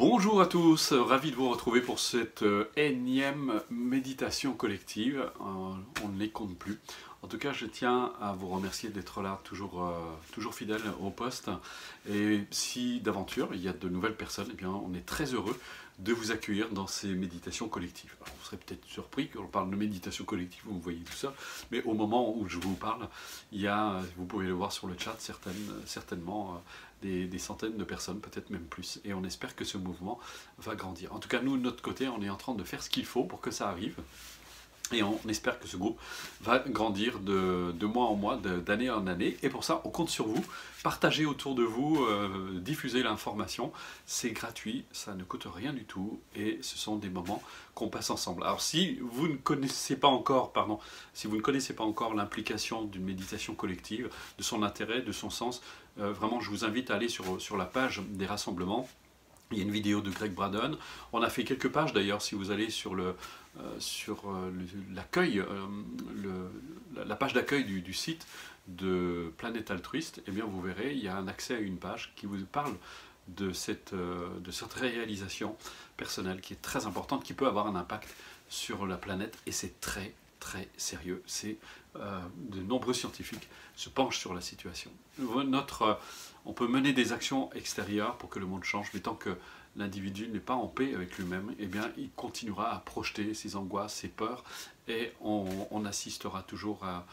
Bonjour à tous, ravi de vous retrouver pour cette énième méditation collective. On ne les compte plus. En tout cas, je tiens à vous remercier d'être là, toujours fidèle au poste. Et si d'aventure il y a de nouvelles personnes, eh bien, on est très heureux de vous accueillir dans ces méditations collectives. Alors, vous serez peut-être surpris quand on parle de méditation collective, vous voyez tout ça, mais au moment où je vous parle, il y a, vous pouvez le voir sur le chat, certainement des centaines de personnes, peut-être même plus, et on espère que ce mouvement va grandir. En tout cas, nous, de notre côté, on est en train de faire ce qu'il faut pour que ça arrive. Et on espère que ce groupe va grandir de mois en mois, d'année en année. Et pour ça, on compte sur vous. Partagez autour de vous, diffusez l'information. C'est gratuit, ça ne coûte rien du tout. Et ce sont des moments qu'on passe ensemble. Alors si vous ne connaissez pas encore, l'implication d'une méditation collective, de son intérêt, de son sens, vraiment je vous invite à aller sur la page des rassemblements. Il y a une vidéo de Greg Braden. On a fait quelques pages d'ailleurs, si vous allez sur l'accueil, la page d'accueil du site de Planète Altruiste, eh bien vous verrez, il y a un accès à une page qui vous parle de cette réalisation personnelle qui est très importante, qui peut avoir un impact sur la planète, et c'est très très sérieux. De nombreux scientifiques se penchent sur la situation. On peut mener des actions extérieures pour que le monde change, mais tant que l'individu n'est pas en paix avec lui-même, eh bien, il continuera à projeter ses angoisses, ses peurs, et on assistera toujours à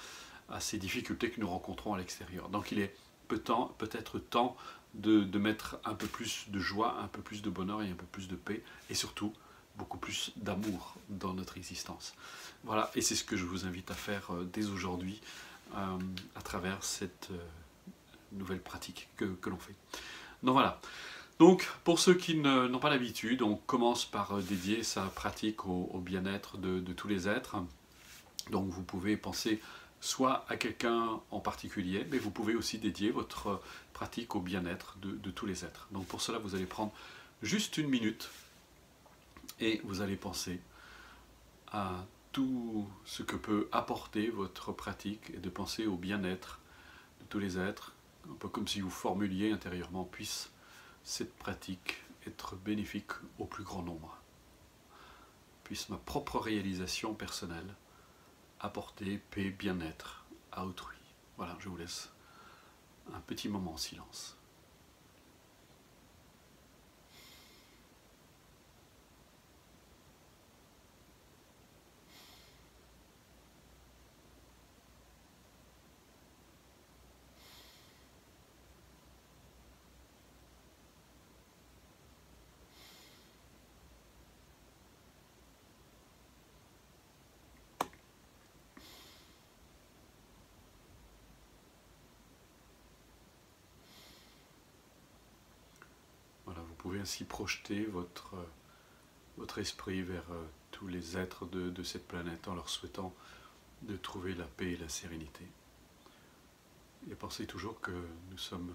ces difficultés que nous rencontrons à l'extérieur. Donc il est peut-être temps de mettre un peu plus de joie, un peu plus de bonheur et un peu plus de paix, et surtout beaucoup plus d'amour dans notre existence. Voilà, et c'est ce que je vous invite à faire dès aujourd'hui à travers cette nouvelle pratique que l'on fait. Donc voilà. Donc pour ceux qui n'ont pas l'habitude, on commence par dédier sa pratique au bien-être de tous les êtres. Donc vous pouvez penser soit à quelqu'un en particulier, mais vous pouvez aussi dédier votre pratique au bien-être de tous les êtres. Donc pour cela, vous allez prendre juste une minute et vous allez penser à tout ce que peut apporter votre pratique, et de penser au bien-être de tous les êtres, un peu comme si vous formuliez intérieurement: puisse cette pratique être bénéfique au plus grand nombre, puisse ma propre réalisation personnelle apporter paix, bien-être à autrui. Voilà, je vous laisse un petit moment en silence. Voilà, vous pouvez ainsi projeter votre esprit vers tous les êtres de cette planète en leur souhaitant de trouver la paix et la sérénité. Et pensez toujours que nous sommes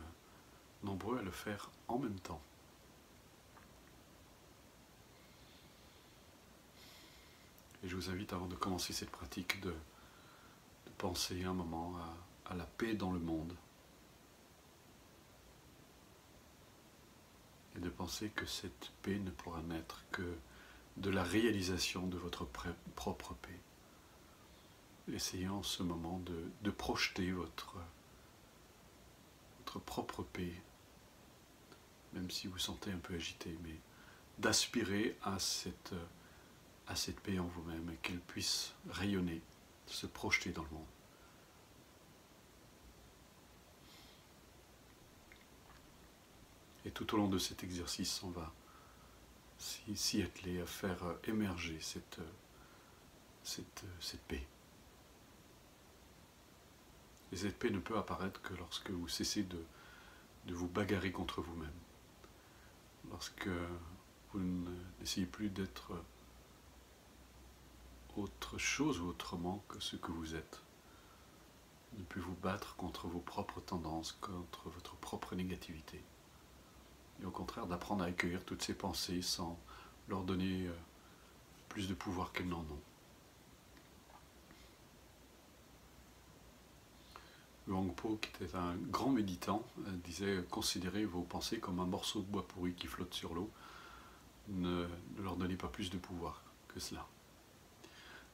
nombreux à le faire en même temps. Et je vous invite, avant de commencer cette pratique, de penser un moment à la paix dans le monde. Et de penser que cette paix ne pourra naître que de la réalisation de votre propre paix. Essayez en ce moment de projeter votre propre paix, même si vous sentez un peu agité, mais d'aspirer à cette paix en vous-même, et qu'elle puisse rayonner, se projeter dans le monde. Et tout au long de cet exercice, on va s'y atteler à faire émerger cette paix. Et cette paix ne peut apparaître que lorsque vous cessez de vous bagarrer contre vous-même. Lorsque vous n'essayez plus d'être autre chose ou autrement que ce que vous êtes. Ne plus vous battre contre vos propres tendances, contre votre propre négativité. Et au contraire, d'apprendre à accueillir toutes ces pensées sans leur donner plus de pouvoir qu'elles n'en ont. Luang Por, qui était un grand méditant, disait: considérez vos pensées comme un morceau de bois pourri qui flotte sur l'eau. ne leur donnez pas plus de pouvoir que cela.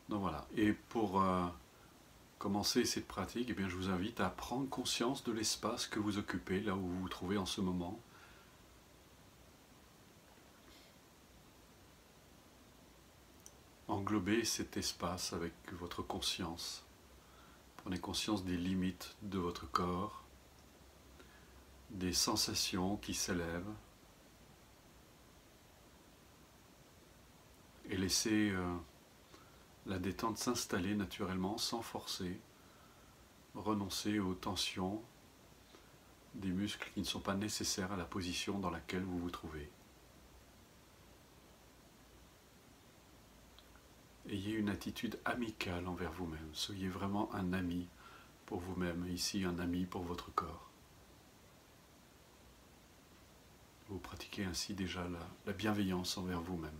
Donc voilà, et pour commencer cette pratique, eh bien, je vous invite à prendre conscience de l'espace que vous occupez, là où vous vous trouvez en ce moment. Englobez cet espace avec votre conscience. Prenez conscience des limites de votre corps, des sensations qui s'élèvent, et laissez la détente s'installer naturellement sans forcer. Renoncez aux tensions des muscles qui ne sont pas nécessaires à la position dans laquelle vous vous trouvez. Ayez une attitude amicale envers vous-même. Soyez vraiment un ami pour vous-même, et ici un ami pour votre corps. Vous pratiquez ainsi déjà la bienveillance envers vous-même.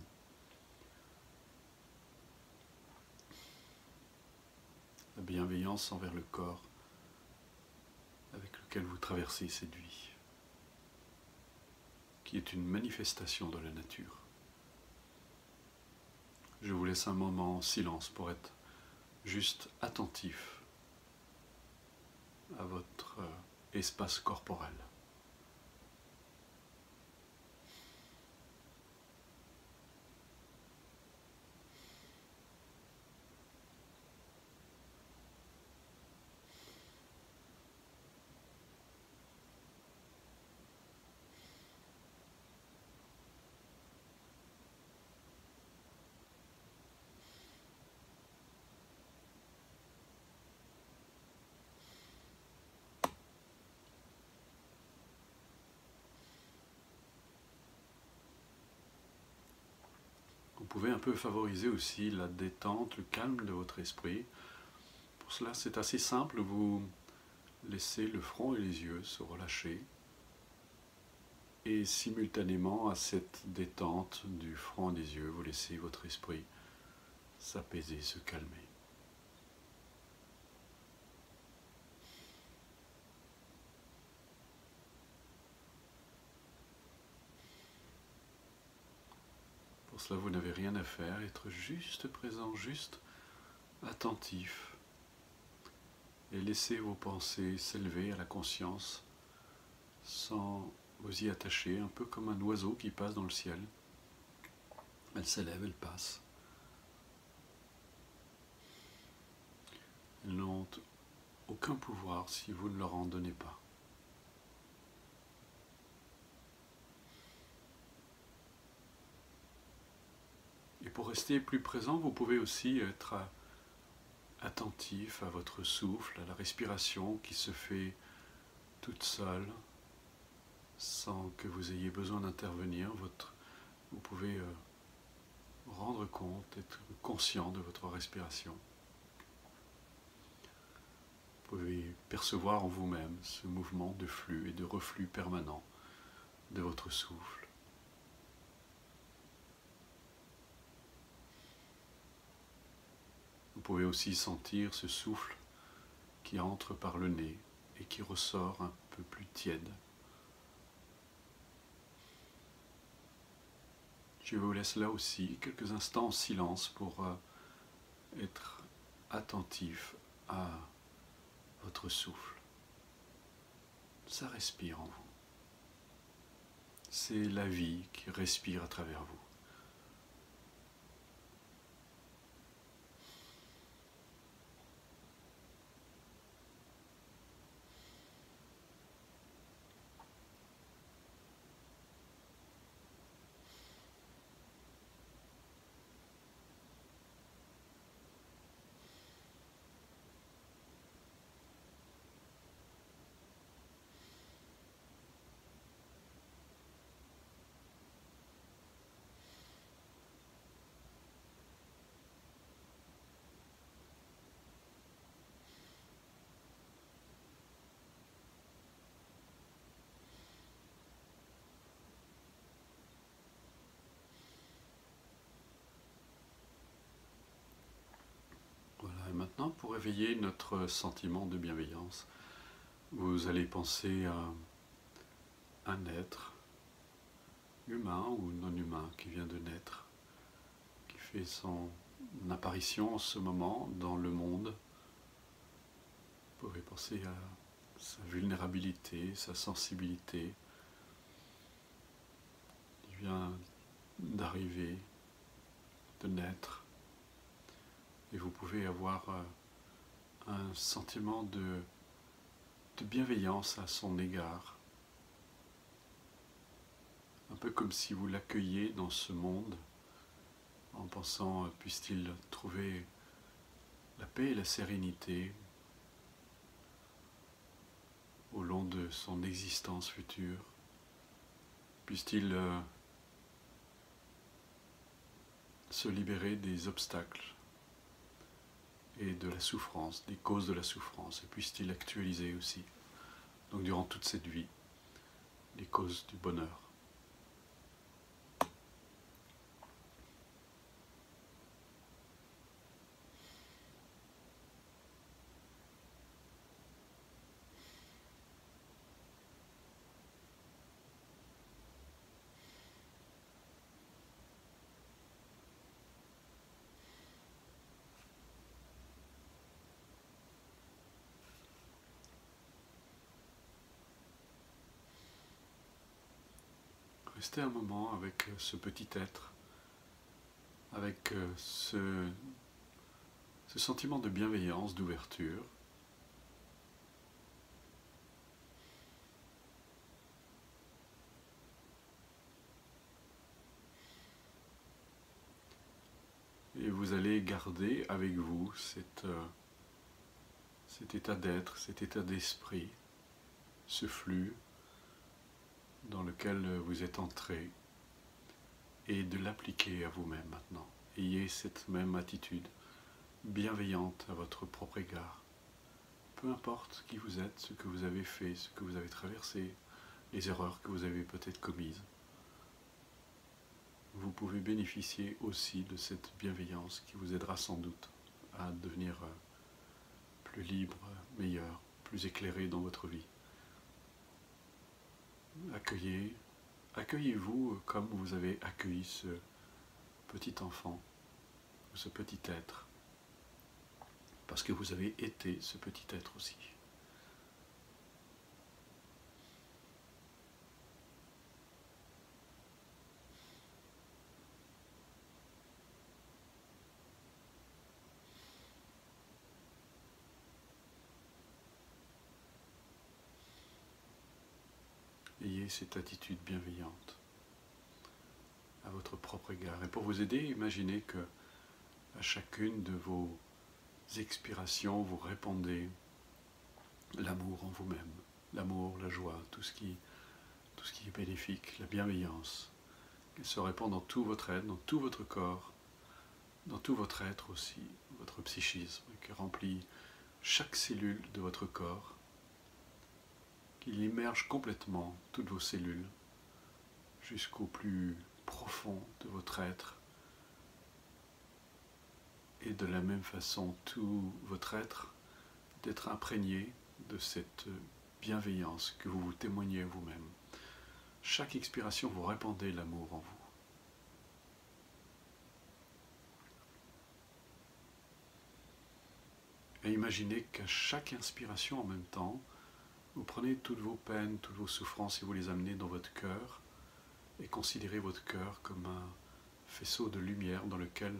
La bienveillance envers le corps avec lequel vous traversez cette vie, qui est une manifestation de la nature. Je vous laisse un moment en silence pour être juste attentif à votre espace corporel. Vous pouvez un peu favoriser aussi la détente, le calme de votre esprit. Pour cela, c'est assez simple, vous laissez le front et les yeux se relâcher. Et simultanément à cette détente du front et des yeux, vous laissez votre esprit s'apaiser, se calmer. Pour cela, vous n'avez rien à faire, être juste présent, juste attentif. Et laissez vos pensées s'élever à la conscience sans vous y attacher, un peu comme un oiseau qui passe dans le ciel. Elle s'élève, elle passe. Elles n'ont aucun pouvoir si vous ne leur en donnez pas. Et pour rester plus présent, vous pouvez aussi être attentif à votre souffle, à la respiration qui se fait toute seule, sans que vous ayez besoin d'intervenir. Vous pouvez rendre compte, être conscient de votre respiration. Vous pouvez percevoir en vous-même ce mouvement de flux et de reflux permanent de votre souffle. Vous pouvez aussi sentir ce souffle qui entre par le nez et qui ressort un peu plus tiède. Je vous laisse là aussi quelques instants en silence pour être attentif à votre souffle. Ça respire en vous. C'est la vie qui respire à travers vous. Maintenant, pour éveiller notre sentiment de bienveillance, vous allez penser à un être, humain ou non humain qui vient de naître, qui fait son apparition en ce moment dans le monde. Vous pouvez penser à sa vulnérabilité, sa sensibilité. Il vient d'arriver, de naître, et vous pouvez avoir un sentiment de bienveillance à son égard, un peu comme si vous l'accueilliez dans ce monde, en pensant puisse-t-il trouver la paix et la sérénité au long de son existence future, puisse-t-il se libérer des obstacles et de la souffrance, des causes de la souffrance, et puisse-t-il actualiser aussi, donc durant toute cette vie, les causes du bonheur. Restez un moment avec ce petit être, avec ce sentiment de bienveillance, d'ouverture. Et vous allez garder avec vous cet état d'être, cet état d'esprit, ce flux dans lequel vous êtes entré, et de l'appliquer à vous-même maintenant. Ayez cette même attitude bienveillante à votre propre égard. Peu importe qui vous êtes, ce que vous avez fait, ce que vous avez traversé, les erreurs que vous avez peut-être commises. Vous pouvez bénéficier aussi de cette bienveillance qui vous aidera sans doute à devenir plus libre, meilleur, plus éclairé dans votre vie. Accueillez-vous comme vous avez accueilli ce petit enfant, ou ce petit être, parce que vous avez été ce petit être aussi. Ayez cette attitude bienveillante à votre propre égard. Et pour vous aider, imaginez que à chacune de vos expirations, vous répandez l'amour en vous-même, l'amour, la joie, tout ce qui est bénéfique, la bienveillance. Elle se répand dans tout votre être, dans tout votre corps, dans tout votre être aussi, votre psychisme, qui remplit chaque cellule de votre corps, qu'il immerge complètement toutes vos cellules, jusqu'au plus profond de votre être, et de la même façon tout votre être d'être imprégné de cette bienveillance que vous vous témoignez à vous-même. Chaque expiration, vous répandez l'amour en vous. Et imaginez qu'à chaque inspiration en même temps, vous prenez toutes vos peines, toutes vos souffrances et vous les amenez dans votre cœur, et considérez votre cœur comme un faisceau de lumière dans lequel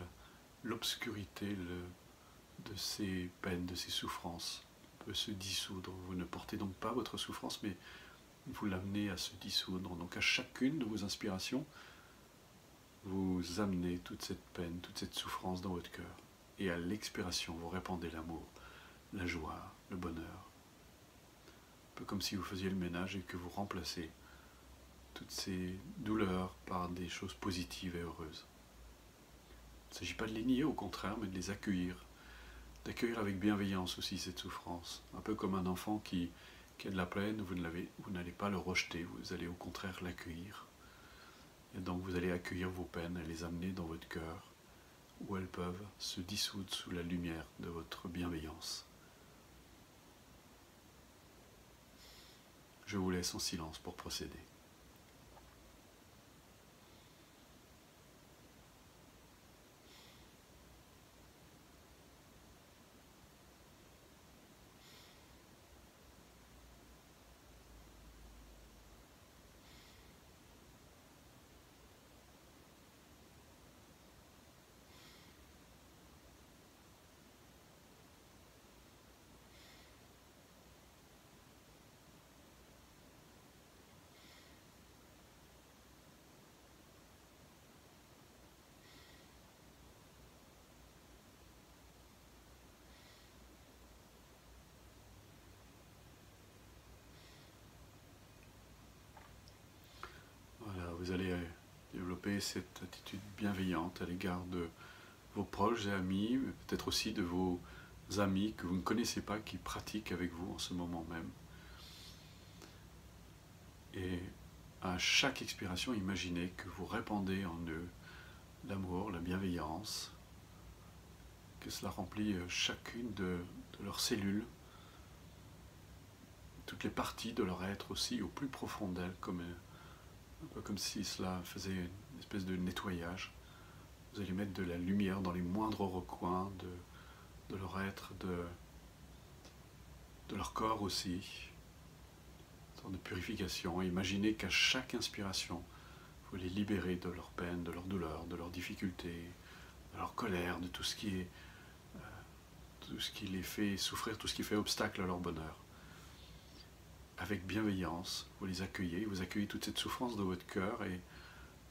l'obscurité de ces peines, de ces souffrances peut se dissoudre. Vous ne portez donc pas votre souffrance, mais vous l'amenez à se dissoudre. Donc à chacune de vos inspirations, vous amenez toute cette peine, toute cette souffrance dans votre cœur. Et à l'expiration, vous répandez l'amour, la joie, le bonheur. Un peu comme si vous faisiez le ménage et que vous remplacez toutes ces douleurs par des choses positives et heureuses. Il ne s'agit pas de les nier, au contraire, mais de les accueillir. D'accueillir avec bienveillance aussi cette souffrance. Un peu comme un enfant qui a de la peine, vous n'allez pas le rejeter, vous allez au contraire l'accueillir. Et donc vous allez accueillir vos peines et les amener dans votre cœur, où elles peuvent se dissoudre sous la lumière de votre bienveillance. Je vous laisse en silence pour procéder. vous allez développer cette attitude bienveillante à l'égard de vos proches et amis, mais peut-être aussi de vos amis que vous ne connaissez pas, qui pratiquent avec vous en ce moment même. Et à chaque expiration, imaginez que vous répandez en eux l'amour, la bienveillance, que cela remplit chacune de leurs cellules, toutes les parties de leur être aussi, au plus profond d'elles, un peu comme si cela faisait une espèce de nettoyage. Vous allez mettre de la lumière dans les moindres recoins de leur être, de leur corps aussi, une sorte de purification. Et imaginez qu'à chaque inspiration, vous les libérez de leur peine, de leur douleur, de leurs difficultés, de leur colère, de tout ce qui les fait souffrir, tout ce qui fait obstacle à leur bonheur. Avec bienveillance, vous les accueillez, vous accueillez toute cette souffrance de votre cœur, et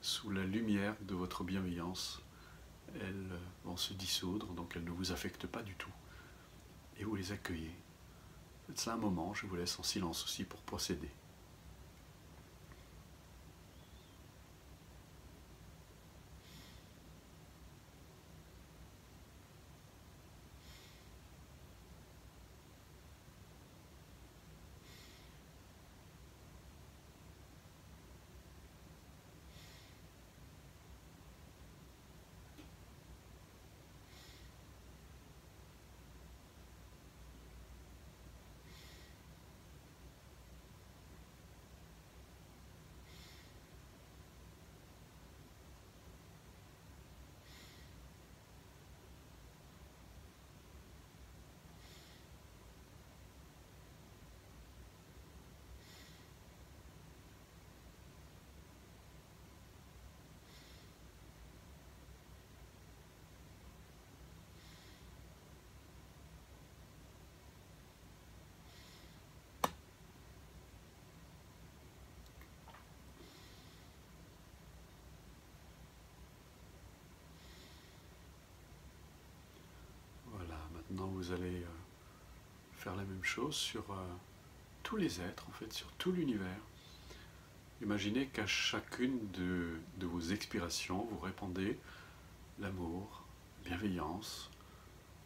sous la lumière de votre bienveillance, elles vont se dissoudre, donc elles ne vous affectent pas du tout. Et vous les accueillez. Faites ça un moment, je vous laisse en silence aussi pour procéder. Voilà, maintenant vous allez faire la même chose sur tous les êtres, en fait, sur tout l'univers. Imaginez qu'à chacune de vos expirations, vous répandez l'amour, la bienveillance,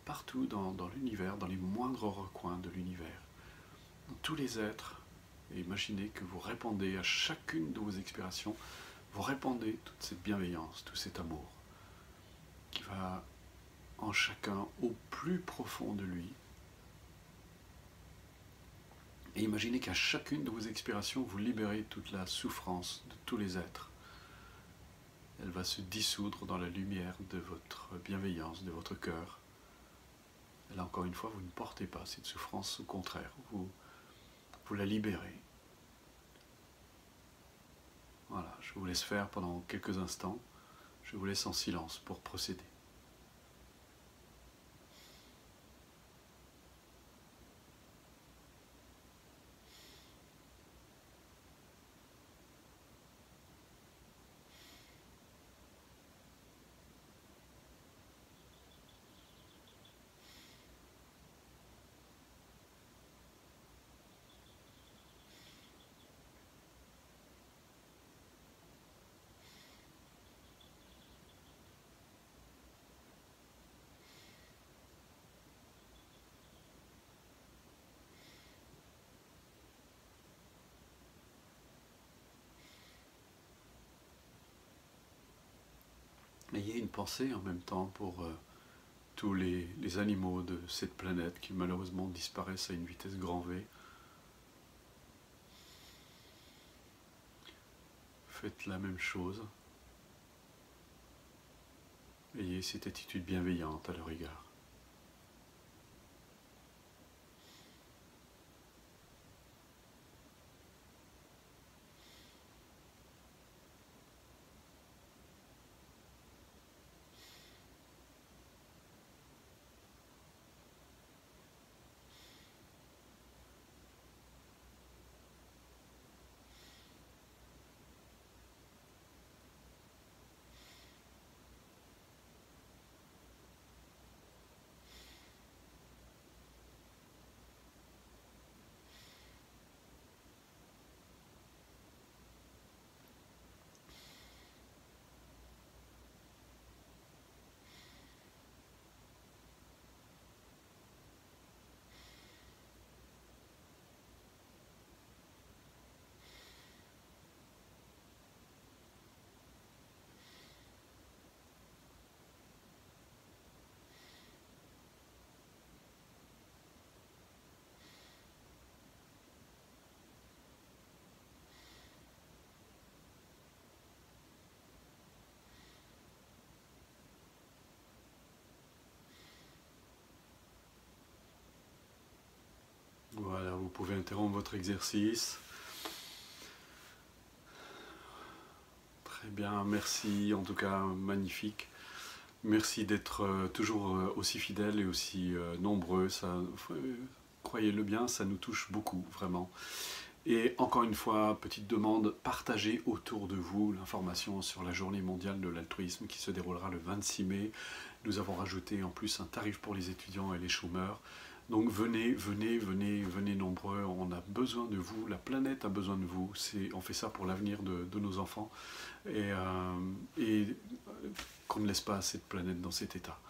partout dans l'univers, dans les moindres recoins de l'univers, dans tous les êtres. Et imaginez que vous répandez à chacune de vos expirations, vous répandez toute cette bienveillance, tout cet amour, qui va en chacun au plus profond de lui. Et imaginez qu'à chacune de vos expirations, vous libérez toute la souffrance de tous les êtres. Elle va se dissoudre dans la lumière de votre bienveillance, de votre cœur. Et là, encore une fois, vous ne portez pas cette souffrance, au contraire, vous la libérez. Voilà, je vous laisse faire pendant quelques instants. Je vous laisse en silence pour procéder. Ayez une pensée en même temps pour tous les animaux de cette planète qui malheureusement disparaissent à une vitesse grand V. Faites la même chose. Ayez cette attitude bienveillante à leur égard. Voilà, vous pouvez interrompre votre exercice. Très bien, merci, en tout cas magnifique. Merci d'être toujours aussi fidèles et aussi nombreux. Croyez-le bien, ça nous touche beaucoup, vraiment. Et encore une fois, petite demande, partagez autour de vous l'information sur la journée mondiale de l'altruisme qui se déroulera le 26 mai. Nous avons rajouté en plus un tarif pour les étudiants et les chômeurs. Donc venez nombreux, on a besoin de vous, la planète a besoin de vous, on fait ça pour l'avenir de nos enfants et qu'on ne laisse pas cette planète dans cet état.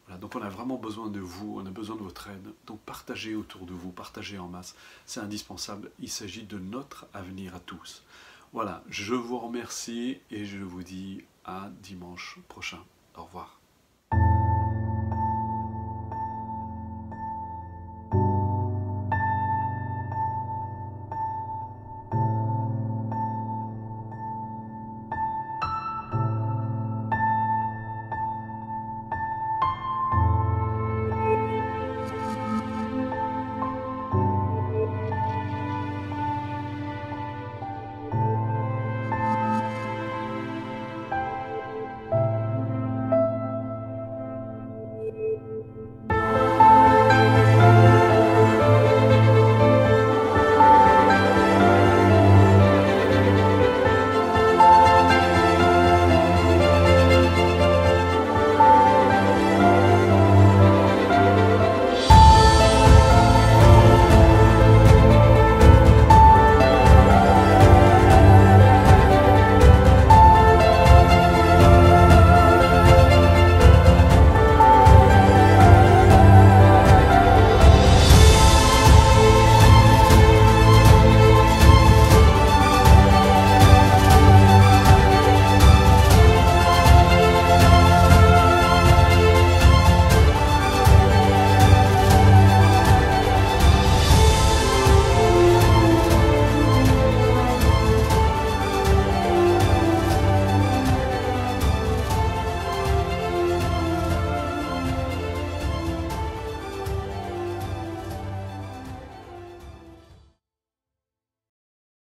Voilà, donc on a vraiment besoin de vous, on a besoin de votre aide, donc partagez autour de vous, partagez en masse, c'est indispensable, il s'agit de notre avenir à tous. Voilà, je vous remercie et je vous dis à dimanche prochain. Au revoir.